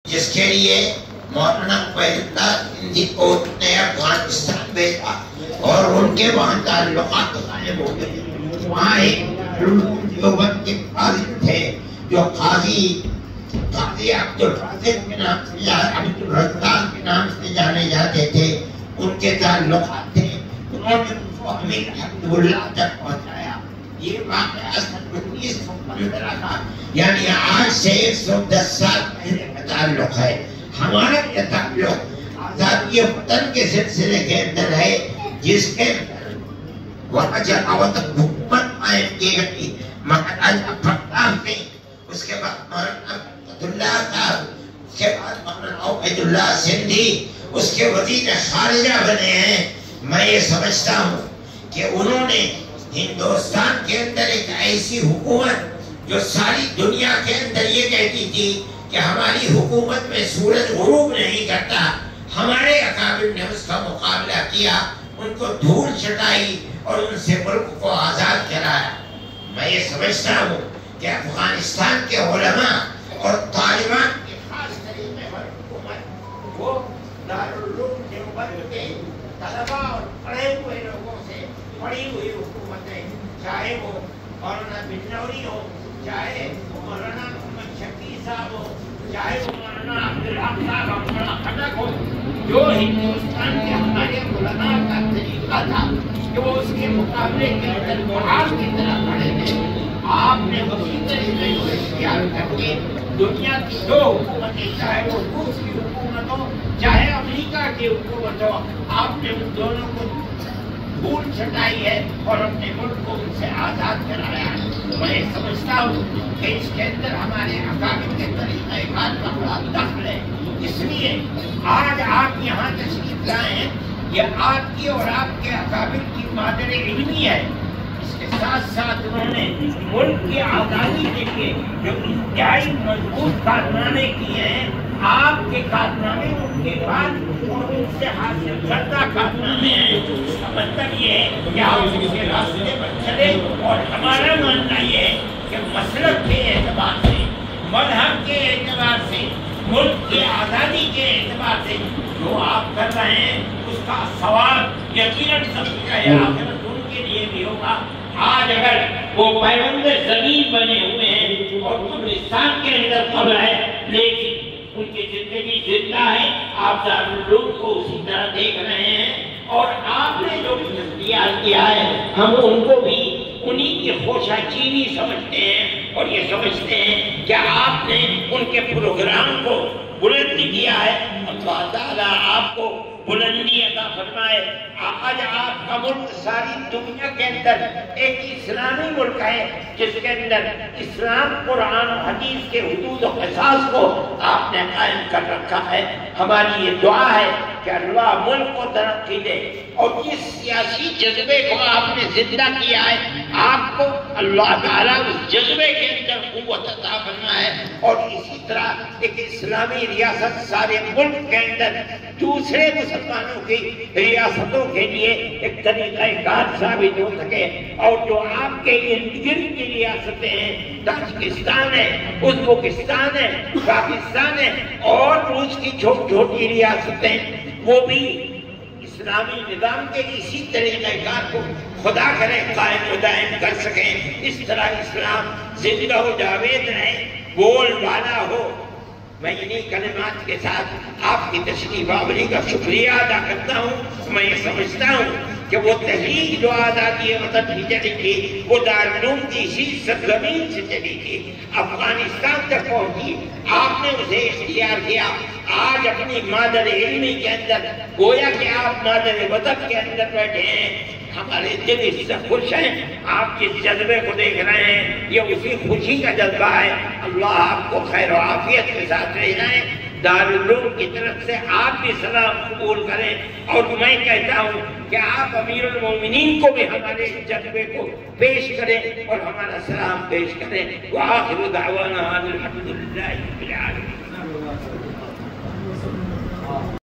جس کے لیے مولانا قائد ہندی کو نے افغانستان بھیجا اور ان کے وہاں تعلقات قائم ہو گئے. وہاں ایک دیوبند کے قاضی تھے جو قاضی عبدالرزاق کے نام سے عبدالرزاق کے نام سے جانے جاتے تھے. ان کے تعلقات تھے. انہوں نے ان کو امیر حبیباللہ تک پہنچایا. یہ واقعہ 1915 کا یعنی آج سے 110 سال پہلے کا تعلق ہے. ہمارا یہ تعلق آزادی وطن کے سلسلے کے اندر ہے جس کے وہاں جماعت حکومت قائم کی گئی مولانا فتح نے. اس کے بعد مولانا عبداللہ صاحب, اس کے بعد مولانا عبید اللہ سندھی اس کے وزیر خارجہ بنے ہیں. میں یہ سمجھتا ہوں کہ انہوں نے ہندوستان کے اندر ایک ایسی حکومت جو ساری دنیا کے اندر یہ کہتی تھی کہ ہماری حکومت میں سورج غروب نہیں کرتا, ہمارے اکابر نے اس کا مقابلہ کیا, ان کو دھول چٹائی اور ان سے ملک کو آزاد کرایا. میں یہ سمجھتا ہوں کہ افغانستان کے علماء اور طالبان کے خاص طریقے پر حکومت وہ دارالعلوم دیوبند کے طلباء اور پڑھے ہوئے لوگوں سے پڑھی ہوئی حکومتیں, چاہے وہ مولانا بنوری ہو, چاہے وہ مولانا محمد شفیع صاحب ہو, چاہے وہ مولانا عبدالحق صاحب اور مولانا خٹک ہو, جو ہندوستان کے ہمارے علماء کا طریقہ تھا کہ وہ اس کے مقابلے کے اندر محاذ کی طرح پڑھے تھے. آپ نے اسی طریقے کو اختیار کر کے دنیا کی دو حکومتیں, چاہے وہ روس کی حکومت ہو چاہے امریکہ کی حکومت ہو, آپ نے ان دونوں کو دھول چٹائی ہے اور اپنے ملک کو ان سے آزاد کرایا. میں سمجھتا ہوں کہ اس کے اندر ہمارے اکابر کے طریقہ کار کا بڑا دخل ہے. اس لیے آج آپ یہاں تشریف لائے ہیں, یہ آپ کی اور آپ کے اکابر کی مادر علمی ہے. اس کے ساتھ ساتھ انہوں نے ملک کی آزادی کے لیے جو انتہائی مضبوط کارنامے کیے ہیں, آپ کے کارنامے ان کے بعد اور ان سے حاصل کردہ کارنامے ہیں. اس کا مطلب یہ ہے کہ آپ ان کے راستے پر چلے, اور ہمارا ماننا یہ ہے کہ مسلک کے اعتبار سے, مذہب کے اعتبار سے, ملک کی آزادی کے اعتبار سے جو آپ کر رہے ہیں اس کا ثواب یقیناً سب آخرت ان کے لیے بھی ہوگا. آج اگر وہ پیوند زمین بنے ہوئے ہیں اور قبرستان کے اندر قبر ہے لیکن ان کی زندگی زندہ ہے, آپ دارالعلوم کو اسی طرح دیکھ رہے ہیں, اور آپ نے جو اختیار کیا ہے ہم ان کو بھی انہی کی خوشہ چینی سمجھتے ہیں, اور یہ سمجھتے ہیں کہ آپ نے ان کے پروگرام کو بلند کیا ہے. اللہ تعالیٰ آپ کو بلندی عطا فرمائے. آج آپ کا ملک ساری دنیا کے اندر ایک اسلامی ملک ہے جس کے اندر اسلام, قرآن و حدیث کے حدود و قصاص کو آپ نے قائم کر رکھا ہے. ہماری یہ دعا ہے کہ اللہ ملک کو ترقی دے, اور جس سیاسی جذبے کو آپ نے زندہ کیا ہے آپ کو اللہ تعالیٰ اس جذبے کے اندر قوت عطا فرمائے, اور اسی طرح ایک اسلامی ریاست سارے ملک کے اندر دوسرے مسلمانوں کی ریاستوں کے لیے ایک طریقہ کار ثابت ہو سکے. اور جو آپ کے ارد گرد کی ریاستیں ہیں, تاجکستان ہے, ازبکستان ہے, پاکستان ہے, اور روس کی چھوٹی چھوٹی ریاستیں, وہ بھی اسلامی نظام کے اسی طریقہ کار کو خدا کرے قائم و دائم کر سکیں. اس طرح اسلام زندہ و جاوید رہے, بول بالا ہو. میں انہی کلمات کے ساتھ آپ کی تشریف آوری کا شکریہ ادا کرتا ہوں. میں یہ سمجھتا ہوں کہ وہ تحریک جو آزادی وطن کی چلی تھی وہ دارالعلوم کی اسی سرزمین سے چلی تھی, افغانستان تک پہنچی, آپ نے اسے اختیار کیا. آج اپنی مادر علمی کے اندر گویا کہ آپ مادر وطن کے اندر بیٹھے ہیں. ہمارے دل اس سے خوش ہیں, آپ جس جذبے کو دیکھ رہے ہیں یہ اسی خوشی کا جذبہ ہے. اللہ آپ کو خیر و عافیت کے ساتھ رہ جائیں. دارالعلوم کی طرف سے آپ بھی سلام قبول کریں, اور میں کہتا ہوں کہ آپ امیر المومنین کو بھی ہمارے جذبے کو پیش کریں اور ہمارا سلام پیش کریں. وآخر دعوانا الحمدللہ رب العالمین.